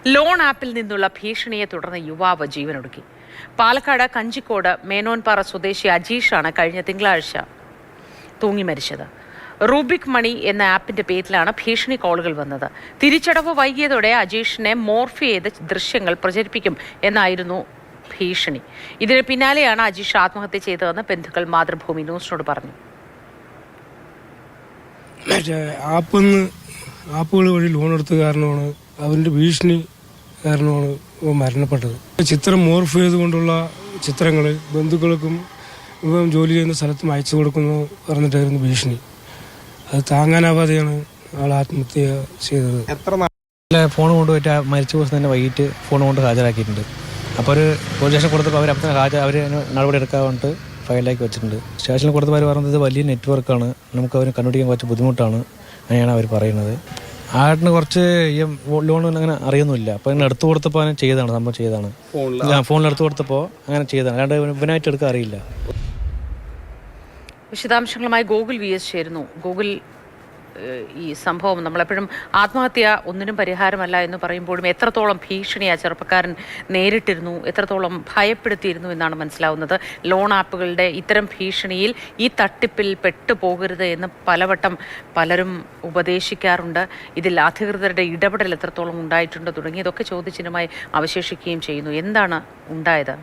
Loan ആപ്പിൽ നിന്നുള്ള ഭീഷണിയെ തുടർന്ന് യുവാവ് ജീവനൊടുക്കി. പാലക്കാട് കഞ്ചിക്കോട് മേനോൻപാറ സ്വദേശി അജീഷാണ് കഴിഞ്ഞ തിങ്കളാഴ്ച തൂങ്ങി മരിച്ചത്. റൂബിക് മണി എന്ന ആപ്പിന്റെ പേരിലാണ് ഭീഷണി കോളുകൾ വന്നത്. തിരിച്ചടവ് വൈകിയതോടെ അജീഷിനെ മോർഫ് ചെയ്ത് ദൃശ്യങ്ങൾ പ്രചരിപ്പിക്കും എന്നായിരുന്നു ഭീഷണി. ഇതിന് പിന്നാലെയാണ് അജീഷ് ആത്മഹത്യ ചെയ്തതെന്ന് ബന്ധുക്കൾ മാതൃഭൂമി ന്യൂസിനോട് പറഞ്ഞു. ആപ്പുകൾ വഴി ലോൺ എടുത്ത കാരണമാണ്, അവൻ്റെ ഭീഷണി കാരണമാണ് മരണപ്പെട്ടത്. ചിത്രം മോർഫ് ചെയ്തുകൊണ്ടുള്ള ചിത്രങ്ങൾ ബന്ധുക്കൾക്കും ഇപ്പം ജോലി ചെയ്യുന്ന സ്ഥലത്തും അയച്ചു കൊടുക്കുന്നു പറഞ്ഞിട്ടായിരുന്നു ഭീഷണി. അത് താങ്ങാനാവാതെയാണ് ആൾ ആത്മഹത്യ ചെയ്തത്. ഫോൺ കൊണ്ടുപോയിട്ട് മരിച്ച ദിവസം തന്നെ വൈകിട്ട് ഫോൺ കൊണ്ട് ഹാജരാക്കിയിട്ടുണ്ട്. അപ്പോൾ ഒരു പോലീസ് സ്റ്റേഷൻ കൊടുത്തപ്പോൾ അവർ നടപടി എടുക്കാൻ വേണ്ടിയിട്ട് ഫയലാക്കി വെച്ചിട്ടുണ്ട്. സ്റ്റേഷനിൽ കൊടുത്തപ്പോൾ അവർ പറഞ്ഞത് വലിയ നെറ്റ്വർക്കാണ്, നമുക്ക് അവർ കണ്ടുപിടിക്കാൻ കുറച്ച് ബുദ്ധിമുട്ടാണ്, അങ്ങനെയാണ് അവർ പറയുന്നത്. ആട്ടിന് കുറച്ച് ഈ ലോൺ അങ്ങനെ അറിയൊന്നുമില്ല. അപ്പോൾ ഇങ്ങനെ എടുത്തു കൊടുത്തപ്പോൾ അങ്ങനെ ചെയ്തതാണ്, സംഭവം ചെയ്തതാണ്. ഫോണിൽ എടുത്തു കൊടുത്തപ്പോൾ അങ്ങനെ ചെയ്തതാണ്, അല്ലാണ്ട് ഇവനായിട്ട് എടുക്കാൻ അറിയില്ല. വിശദാംശങ്ങളുമായി ഗോകുൽ VS ചേരുന്നു. ഗോകുൽ, ഈ സംഭവം നമ്മളെപ്പോഴും ആത്മഹത്യ ഒന്നിനും പരിഹാരമല്ല എന്ന് പറയുമ്പോഴും എത്രത്തോളം ഭീഷണി ആ ചെറുപ്പക്കാരൻ നേരിട്ടിരുന്നു, എത്രത്തോളം ഭയപ്പെടുത്തിയിരുന്നു എന്നാണ് മനസ്സിലാവുന്നത്. ലോൺ ആപ്പുകളുടെ ഇത്തരം ഭീഷണിയിൽ, ഈ തട്ടിപ്പിൽ പെട്ടുപോകരുത് എന്ന് പലവട്ടം പലരും ഉപദേശിക്കാറുണ്ട്. ഇതിൽ അധികൃതരുടെ ഇടപെടൽ എത്രത്തോളം ഉണ്ടായിട്ടുണ്ട് തുടങ്ങിയതൊക്കെ ചോദ്യചിഹ്നമായി അവശേഷിക്കുകയും ചെയ്യുന്നു. എന്താണ് ഉണ്ടായത്?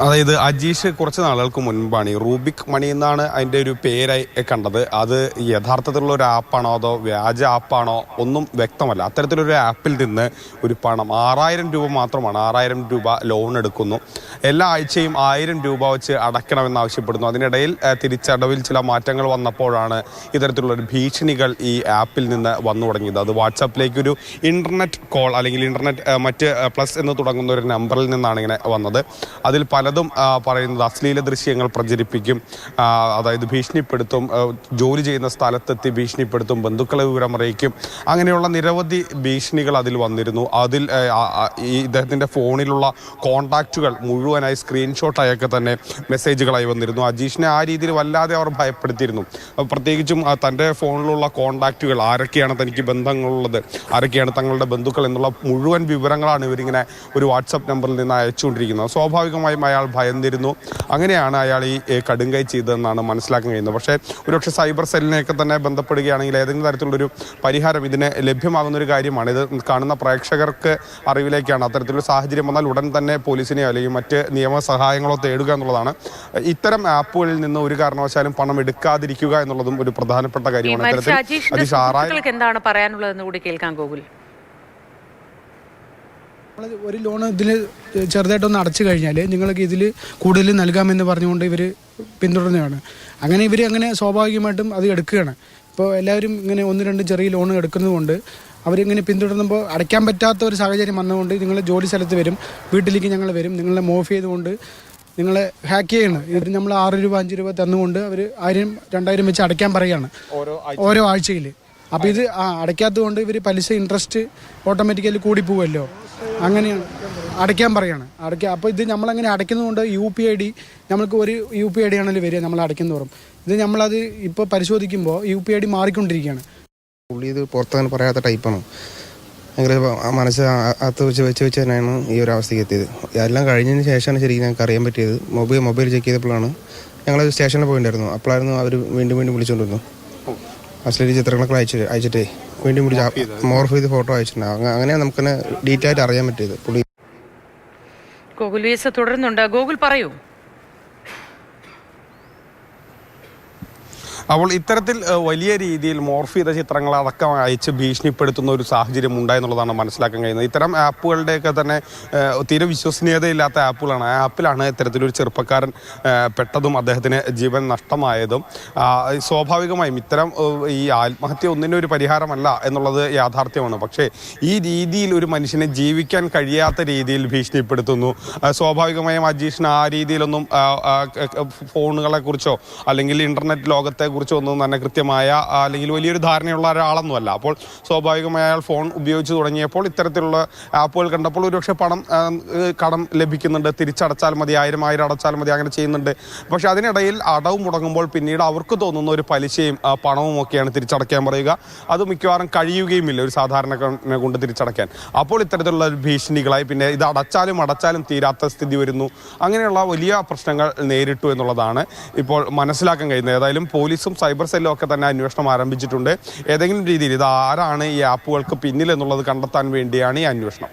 അതായത് അജീഷ് കുറച്ച് നാളുകൾക്ക് മുൻപാണ് ഈ റൂബിക് മണി എന്നാണ് അതിൻ്റെ ഒരു പേരായി കണ്ടത്. അത് യഥാർത്ഥത്തിലുള്ള ഒരു ആപ്പാണോ അതോ വ്യാജ ആപ്പാണോ ഒന്നും വ്യക്തമല്ല. അത്തരത്തിലൊരു ആപ്പിൽ നിന്ന് ഒരു പണം 6000 രൂപ മാത്രമാണ്, 6000 രൂപ ലോൺ എടുക്കുന്നു. എല്ലാ ആഴ്ചയും 1000 രൂപ വെച്ച് അടയ്ക്കണമെന്നാവശ്യപ്പെടുന്നു. അതിനിടയിൽ തിരിച്ചടവിൽ ചില മാറ്റങ്ങൾ വന്നപ്പോഴാണ് ഇത്തരത്തിലുള്ളൊരു ഭീഷണികൾ ഈ ആപ്പിൽ നിന്ന് വന്നു തുടങ്ങിയത്. അത് വാട്സാപ്പിലേക്ക് ഒരു ഇൻ്റർനെറ്റ് കോൾ അല്ലെങ്കിൽ ഇൻ്റർനെറ്റ് മറ്റ് പ്ലസ് എന്ന് തുടങ്ങുന്ന ഒരു നമ്പറിൽ നിന്നാണ് ഇങ്ങനെ വന്നത്. അതിൽ പലതും പറയുന്നത് അശ്ലീല ദൃശ്യങ്ങൾ പ്രചരിപ്പിക്കും, അതായത് ഭീഷണിപ്പെടുത്തും, ജോലി ചെയ്യുന്ന സ്ഥലത്തെത്തി ഭീഷണിപ്പെടുത്തും, ബന്ധുക്കളെ വിവരം അറിയിക്കും, അങ്ങനെയുള്ള നിരവധി ഭീഷണികൾ അതിൽ വന്നിരുന്നു. അതിൽ ഈ ഇദ്ദേഹത്തിൻ്റെ ഫോണിലുള്ള കോൺടാക്റ്റുകൾ മുഴുവനായി സ്ക്രീൻഷോട്ടായൊക്കെ തന്നെ മെസ്സേജുകളായി വന്നിരുന്നു. അജീഷിനെ ആ രീതിയിൽ വല്ലാതെ അവർ ഭയപ്പെടുത്തിയിരുന്നു. പ്രത്യേകിച്ചും തൻ്റെ ഫോണിലുള്ള കോൺടാക്റ്റുകൾ, ആരൊക്കെയാണ് തനിക്ക് ബന്ധങ്ങളുള്ളത്, ആരൊക്കെയാണ് തങ്ങളുടെ ബന്ധുക്കൾ എന്നുള്ള മുഴുവൻ വിവരങ്ങളാണ് ഇവരിങ്ങനെ ഒരു വാട്സപ്പ് നമ്പറിൽ നിന്ന് അയച്ചുകൊണ്ടിരിക്കുന്നത്. സ്വാഭാവികമായും അയാൾ ഭയന്നിരുന്നു. അങ്ങനെയാണ് അയാൾ ഈ കടുങ്കൈ ചെയ്തതെന്നാണ് മനസ്സിലാക്കാൻ കഴിയുന്നത്. പക്ഷേ ഒരുപക്ഷെ സൈബർ സെല്ലിനെയൊക്കെ തന്നെ ബന്ധപ്പെടുകയാണെങ്കിൽ ഏതെങ്കിലും തരത്തിലുള്ളൊരു പരിഹാരം ഇതിന് ലഭ്യമാകുന്ന ഒരു കാര്യമാണ്. ഇത് കാണുന്ന പ്രേക്ഷകർക്ക് അറിവിലേക്കാണ് അത്തരത്തിലൊരു സാഹചര്യം വന്നാൽ ഉടൻ തന്നെ പോലീസിനെയോ അല്ലെങ്കിൽ മറ്റ് നിയമസഹായങ്ങളോ തേടുക എന്നുള്ളതാണ്. ഇത്തരം ആപ്പുകളിൽ നിന്ന് ഒരു കാരണവശാലും പണം എടുക്കാതിരിക്കുക എന്നുള്ളതും ഒരു പ്രധാനപ്പെട്ട കാര്യമാണ്. എന്താണ് പറയാനുള്ളതെന്ന് കൂടി കേൾക്കാൻ ഗോകുൽ. ഒരു ലോൺ ഇതിൽ ചെറുതായിട്ടൊന്ന് അടച്ചു കഴിഞ്ഞാൽ നിങ്ങൾക്ക് ഇതിൽ കൂടുതൽ നൽകാമെന്ന് പറഞ്ഞുകൊണ്ട് ഇവർ പിന്തുടരുന്നതാണ്. അങ്ങനെ ഇവർ അങ്ങനെ സ്വാഭാവികമായിട്ടും അത് എടുക്കുകയാണ്. ഇപ്പോൾ എല്ലാവരും ഇങ്ങനെ 1-2 ചെറിയ ലോൺ എടുക്കുന്നത് കൊണ്ട് അവരിങ്ങനെ പിന്തുടരുമ്പോൾ അടയ്ക്കാൻ പറ്റാത്ത ഒരു സാഹചര്യം വന്നതുകൊണ്ട് നിങ്ങൾ ജോലി സ്ഥലത്ത് വരും, വീട്ടിലേക്ക് ഞങ്ങൾ വരും, നിങ്ങളെ മോഫ് ചെയ്തുകൊണ്ട് നിങ്ങളെ ഹാക്ക് ചെയ്യണം. ഇത് നമ്മൾ 6 രൂപ 5 രൂപ തന്നുകൊണ്ട് അവർ 1000-2000 വെച്ച് അടയ്ക്കാൻ പറയുകയാണ് ഓരോ ആഴ്ചയിൽ. അപ്പോൾ ഇത് അടയ്ക്കാത്തത് കൊണ്ട് ഇവർ പലിശ ഇൻട്രസ്റ്റ് ഓട്ടോമാറ്റിക്കലി കൂടി പോവുമല്ലോ, അങ്ങനെയാണ് അടയ്ക്കാൻ പറയാണ്. അപ്പോൾ ഇത് നമ്മളങ്ങനെ അടയ്ക്കുന്നതുകൊണ്ട് UPID നമ്മൾക്ക് ഒരു UPID ആണല്ലോ വരിക നമ്മൾ അടയ്ക്കുന്നതോറും. ഇത് നമ്മളത് ഇപ്പോൾ പരിശോധിക്കുമ്പോൾ UPID മാറിക്കൊണ്ടിരിക്കുകയാണ്. പുള്ളി ഇത് പുറത്തങ്ങനെ പറയാത്ത ടൈപ്പാണ്. ഭയങ്കര മനസ്സ് അകത്ത് വെച്ച് തന്നെയാണ് ഈ ഒരു അവസ്ഥയ്ക്ക് എത്തിയത്. എല്ലാം കഴിഞ്ഞതിന് ശേഷമാണ് ശരിക്കും ഞങ്ങൾക്ക് അറിയാൻ പറ്റിയത്. മൊബൈൽ ചെക്ക് ചെയ്തപ്പോഴാണ് ഞങ്ങൾ സ്റ്റേഷനിൽ പോയിട്ടുണ്ടായിരുന്നു. അപ്പോഴായിരുന്നു അവർ വീണ്ടും വിളിച്ചുകൊണ്ടിരുന്നു. അശ്ലീല ചിത്രങ്ങളൊക്കെ അയച്ചിട്ടേ വീണ്ടും മോർഫ് ചെയ്ത് ഫോട്ടോ അയച്ചിട്ടുണ്ടാകും. അങ്ങനെയാണ് നമുക്ക് ഡീറ്റെയിൽ ആയിട്ട് അറിയാൻ പറ്റിയത്. പുള്ളി ഗോകുൽ VS തുടരുന്നുണ്ട്. ഗോകുൽ പറയൂ. അപ്പോൾ ഇത്തരത്തിൽ വലിയ രീതിയിൽ മോർഫ് ചെയ്ത ചിത്രങ്ങൾ അടക്കം അയച്ച് ഭീഷണിപ്പെടുത്തുന്ന ഒരു സാഹചര്യം ഉണ്ടായെന്നുള്ളതാണ് മനസ്സിലാക്കാൻ കഴിയുന്നത്. ഇത്തരം ആപ്പുകളുടെയൊക്കെ തന്നെ തീരെ വിശ്വസനീയതയില്ലാത്ത ആപ്പുകളാണ്. ആ ആപ്പിലാണ് ഇത്തരത്തിലൊരു ചെറുപ്പക്കാരൻ പെട്ടതും അദ്ദേഹത്തിന് ജീവൻ നഷ്ടമായതും. സ്വാഭാവികമായും ഇത്തരം ഈ ആത്മഹത്യ ഒന്നിനും ഒരു പരിഹാരമല്ല എന്നുള്ളത് യാഥാർത്ഥ്യമാണ്. പക്ഷേ ഈ രീതിയിൽ ഒരു മനുഷ്യനെ ജീവിക്കാൻ കഴിയാത്ത രീതിയിൽ ഭീഷണിപ്പെടുത്തുന്നു. സ്വാഭാവികമായും അജീഷിന് ആ രീതിയിലൊന്നും ഫോണുകളെക്കുറിച്ചോ അല്ലെങ്കിൽ ഇൻ്റർനെറ്റ് ലോകത്തെ കുറിച്ച് ഒന്നും തന്നെ കൃത്യമായ അല്ലെങ്കിൽ വലിയൊരു ധാരണയുള്ള ഒരാളൊന്നുമല്ല. അപ്പോൾ സ്വാഭാവികമായി അയാൾ ഫോൺ ഉപയോഗിച്ച് തുടങ്ങിയപ്പോൾ ഇത്തരത്തിലുള്ള ആപ്പുകൾ കണ്ടപ്പോൾ ഒരുപക്ഷെ കടം ലഭിക്കുന്നുണ്ട്, തിരിച്ചടച്ചാൽ മതി, 1000 അടച്ചാൽ മതി, അങ്ങനെ ചെയ്യുന്നുണ്ട്. പക്ഷെ അതിനിടയിൽ അടവ് മുടങ്ങുമ്പോൾ പിന്നീട് അവർക്ക് തോന്നുന്ന ഒരു പലിശയും പണവും ഒക്കെയാണ് തിരിച്ചടയ്ക്കാൻ പറയുക. അത് മിക്കവാറും കഴിയുകയുമില്ല ഒരു സാധാരണക്കാരനെ കൊണ്ട് തിരിച്ചടയ്ക്കാൻ. അപ്പോൾ ഇത്തരത്തിലുള്ള ഭീഷണികളായി പിന്നെ ഇത് അടച്ചാലും തീരാത്ത സ്ഥിതി വരുന്നു. അങ്ങനെയുള്ള വലിയ പ്രശ്നങ്ങൾ നേരിട്ടു എന്നുള്ളതാണ് ഇപ്പോൾ മനസ്സിലാക്കാൻ കഴിയുന്നത്. ഏതായാലും പോലീസും സൈബർ സെല്ലും ഒക്കെ തന്നെ അന്വേഷണം ആരംഭിച്ചിട്ടുണ്ട്. ഏതെങ്കിലും രീതിയിൽ ഇത് ആരാണ് ഈ ആപ്പുകൾക്ക് പിന്നിൽ എന്നുള്ളത് കണ്ടെത്താൻ വേണ്ടിയാണ് ഈ അന്വേഷണം.